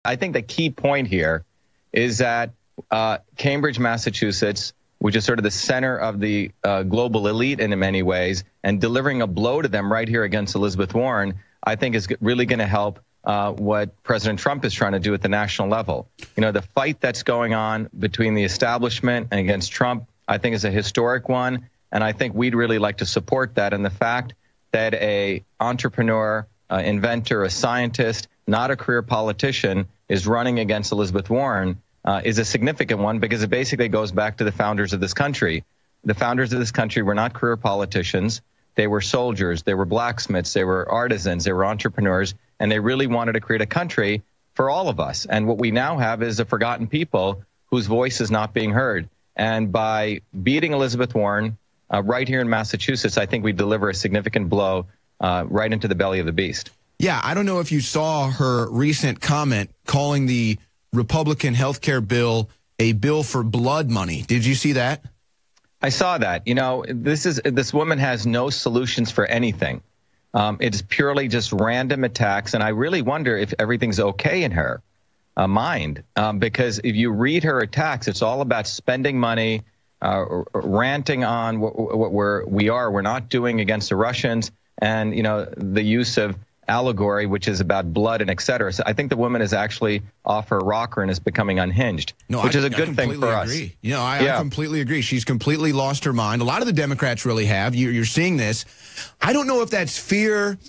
I think the key point here is that Cambridge, Massachusetts, which is sort of the center of the global elite in many ways, and delivering a blow to them right here against Elizabeth Warren, I think is really going to help what President Trump is trying to do at the national level. You know, the fight that's going on between the establishment and against Trump, I think is a historic one. And I think we'd really like to support that. And the fact that a entrepreneur, inventor, a scientist, not a career politician, is running against Elizabeth Warren is a significant one, because it basically goes back to the founders of this country. The founders of this country were not career politicians. They were soldiers, they were blacksmiths, they were artisans, they were entrepreneurs, and they really wanted to create a country for all of us. And what we now have is a forgotten people whose voice is not being heard. And by beating Elizabeth Warren right here in Massachusetts, I think we deliver a significant blow right into the belly of the beast. Yeah, I don't know if you saw her recent comment calling the Republican health care bill a bill for blood money. Did you see that? I saw that. You know, this woman has no solutions for anything. It's purely just random attacks, and I really wonder if everything's okay in her mind, because if you read her attacks, it's all about spending money, ranting on what we're not doing against the Russians, and you know, the use of allegory, which is about blood and et cetera. So I think the woman is actually off her rocker and is becoming unhinged, which is a good thing for us. You know, I completely agree. She's completely lost her mind. A lot of the Democrats really have. You're seeing this. I don't know if that's fear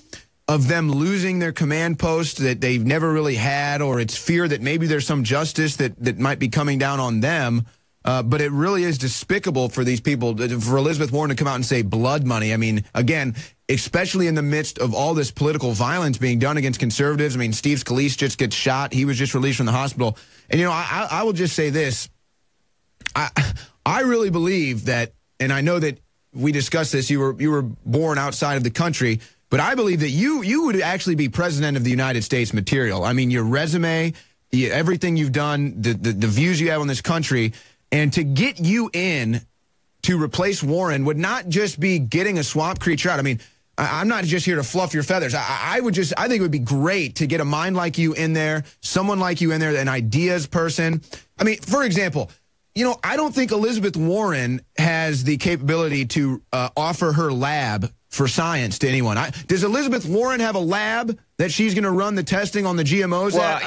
of them losing their command post that they've never really had, or it's fear that maybe there's some justice that might be coming down on them. But it really is despicable for these people, for Elizabeth Warren to come out and say blood money. I mean, again, especially in the midst of all this political violence being done against conservatives. I mean, Steve Scalise just gets shot. He was just released from the hospital. And, you know, I will just say this. I really believe that, and I know that we discussed this, you were born outside of the country, but I believe that you would actually be president of the United States material. I mean, your resume, everything you've done, the views you have on this country, and to get you in to replace Warren would not just be getting a swamp creature out. I mean, I'm not just here to fluff your feathers. I think it would be great to get a mind like you in there, someone like you in there, an ideas person. I mean, for example, you know, I don't think Elizabeth Warren has the capability to offer her lab for science to anyone. Does Elizabeth Warren have a lab that she's going to run the testing on the GMOs at?